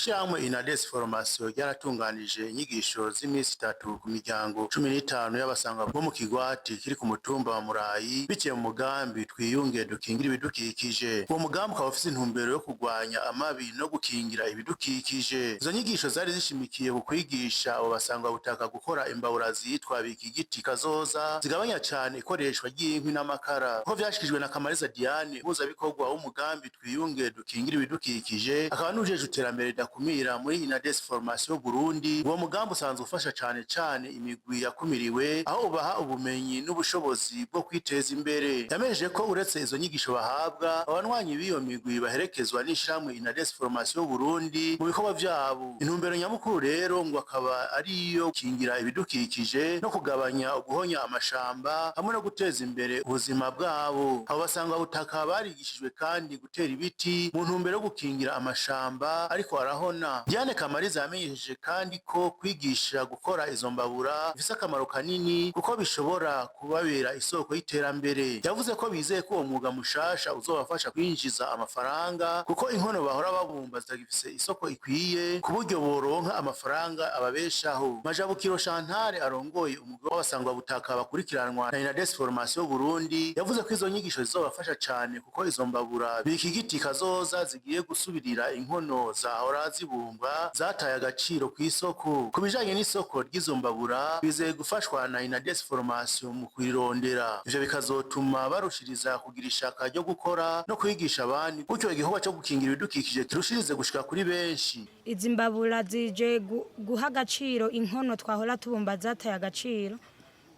Ishirahamwe Inades Formation ryaratunganije inyigisho z'imisi 3 ku miryango 15 y'abasanga bo mu Kigwati kiri ku mutumba wa Murayi biciye mu mugambi twiyunge dukingira ibidukikije. Uwo mugambi ukaba ufise intumbero yo kurwanya amabi no gukingira ibidukikije. Izo nyigisho zari zishimikiye ku kwigisha abo basanga butaka gukora imbabura zitwa bikigiti kazoza zigabanya cyane ikoreshwa ry'inkwi n'amakara. Ko vyashikijwe na Kamariza Diane muzabikorwa w'umugambi twiyunge dukingira ibidukikije akaba nujeje iterambere dakumira muri Inades Formation Burundi. Uwo mugambi usanzwe ufasha cyane imigwi yakumiriwe aho ubaha ubumenyi n'ubushobozi bwo kwiteza imbere. Yameje ko uretse izo nyigisho bahabwa abanwanyi b'iyo migwi baherekezwa n'ishiramwe Inades Formation Burundi mu bikorwa vyabo. Intumbero nyamukuru rero ngo akaba ari iyo kingira ibidukikije no kugabanya uguhonya amashamba hamwe no guteza imbere ubuzima bwabo. Abo basanga butaka barigishijwe kandi gutera ibiti mu ntumbero yo gukingira amashamba ariko arahona. Diane Kamariza yamenyesheje kandi ko kwigisha gukora izo mbabura bifise akamaro kanini kuko bishobora kubabera isoko y'iterambere. Yavuze ko bizeye ko uwo mwuga mushasha uzobafasha kwinjiza amafaranga kuko inkono bahora babumba zitagifise isoko ikwiye ku buryo boronka amafaranga ababeshaho. Majabukiro Chantal arongoye umugabo w'abasangwa butaka bakurikiranwa na Inades Formation Burundi yavuze ko izo nyigisho zizobafasha cyane kuko izo mbabura bikigiti kazoza zigiye gusubirira inkono zahora zibumbwa zataye agaciro ku isoko. Ku bijanye n'isoko ry'izo mbabura bizeye gufashwa na Inades Formation mu kwirondera. Ivyo bikazotuma barushiriza kugira ishaka ryo gukora no kwigisha abandi gutyo igikorwa cyo gukingira ibidukikije kirushirize gushika kuri benshi. Izi mbabura zije guha agaciro inkono twahora tubumba zataye agaciro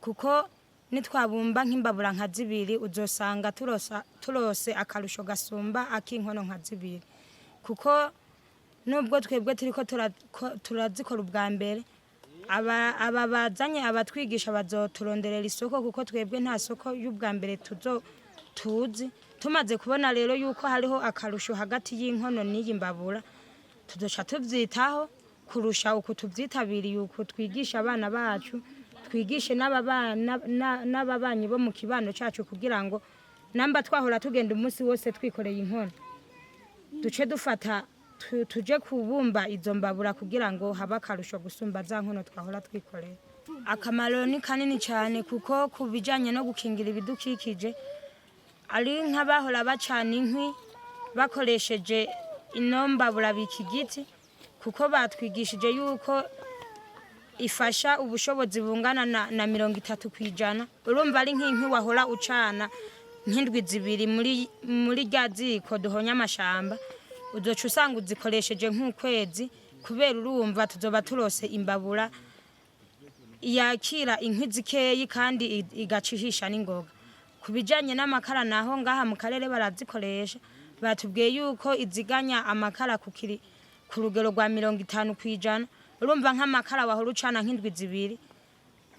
kuko nitwabumba nk'imbabura nka zibiri uzosanga turose akarusho gasumba akinkono nka zibiri kuko nubwo twebwe turiko turazikora ubwa mbere aba bazanye abatwigisha bazoturonderera isoko kuko twebwe nta soko y'ubwa mbere tuzi. Tumaze kubona rero yuko hariho akarusho hagati y'inkono n'iyi mbabura tuzoca tuvyitaho kurusha uko tuvyitabiriye uko twigisha abana bacu twigishe n'ababanyi bo mu kibano cacu kugira ngo namba twahora tugenda umunsi wose twikoreye inkono duce dufata tuje kubumba izo mbabura kugira ngo haba akarusho gusumba za nkono twahora twikoreye. Akamaro ni kanini cyane kuko kubijanye no gukingira ibidukikije ari nk'abahora bacana inkwi bakoresheje ino mbabura bikigiti kuko batwigishije yuko ifasha ubushobozi bungana na 30%. Urumva ari nk'inkwi wahora ucana nk'indwi zibiri muri rya ziko duhonya amashamba uzoca usanga uzikoresheje nk'ukwezi kubera urumva tuzoba turose imbabura yakira inkwi zikeyi kandi igacihisha n'ingoga. Kubijanye n'amakara naho ngaha mu karere barazikoresha batubwiye yuko iziganya amakara ku rugero rwa 50%. Urumva nk'amakara wahora ucana nk'indwi zibiri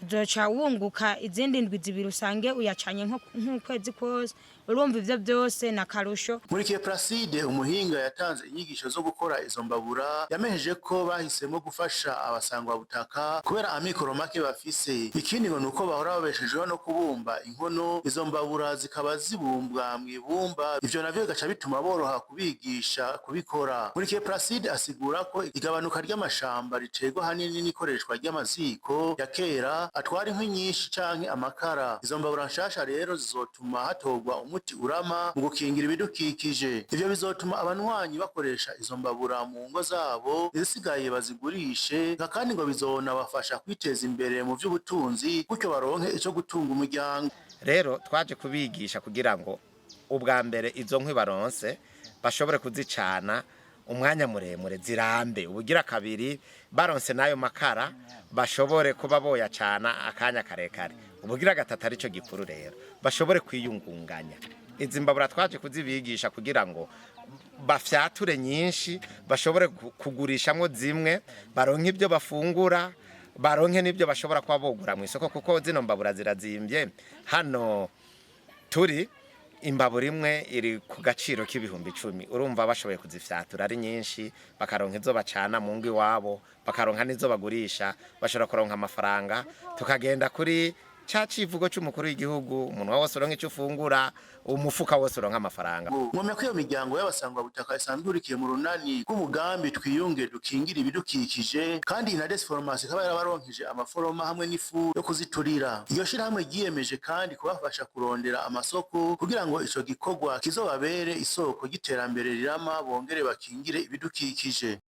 uzoca wunguka izindi ndwi zibiri usange uyacanye nk'ukwezi kose. Urumva ivyo byose na karusho. Muri Placide umuhinga yatanze inyigisho zo gukora izo mbabura yamejeje ko bahisemo gufasha abasangwa butaka kubera amikoro make bafise. Ikindi ngo nuko bahora babeshejeho no kubumba inkono izo mbabura zikaba zibumbwa mu ibumba ivyo navyo gaca bituma boroha kubigisha kubikora. Muri Placide asigura ko igabanuka ry'amashamba riterwa hanini n'ikoreshwa ry'amaziko ya kera atwara inkwi nyinshi canke amakara. Izo mbabura nshasha rero zizotuma hatorwa umuti urama mu gukingira ibidukikije. Ivyo bizotuma abanwanyi bakoresha izo mbabura mu ngo zabo izisigaye bazigurishe kandi ngo bizona bafasha kwiteza imbere mu vy'ubutunzi gutyo baronke ico gutunga umuryango. Rero twaje kubigisha kugira ngo ubwa mbere izo nkwi baronse bashobore kuzicana umwanya muremure zirambe. Ubugira kabiri baronse nayo makara bashobore kuba boya cana akanya karekare. Ubugira gatatu arico gikuru rero bashobore kwiyungunganya. Izi mbabura twaje kuzibigisha kugira ngo bafyature nyinshi bashobore kugurishamwo zimwe baronke ibyo bafungura baronke n'ibyo bashobora kuba bogura mu isoko kuko zino mbabura zirazimbye. Hano turi imbabura imwe iri ku gaciro k'ibihumbi 10. Urumva bashoboye kuzifyatura ari nyinshi bakaronka izo bacana mu ngo iwabo bakaronka n'izo bagurisha bashobora kuronka amafaranga tukagenda kuri ca civugo c'umukuru w'igihugu umuntu wose uronka ico ufungura umufuka wose uronka amafaranga. Mwomya ko iyo miryango y'abasangwa butaka isanzwe urikiye mu runani rw'umugambi twiyunge dukingira ibidukikije kandi na Desformation ikaba yarabaronkeje amaforoma hamwe n'ifu yo kuziturira. Iyo shirahamwe ryiyemeje kandi kubafasha kurondera amasoko kugira ngo ico gikorwa kizobabere isoko ry'iterambere rirama bongere bakingire ibidukikije.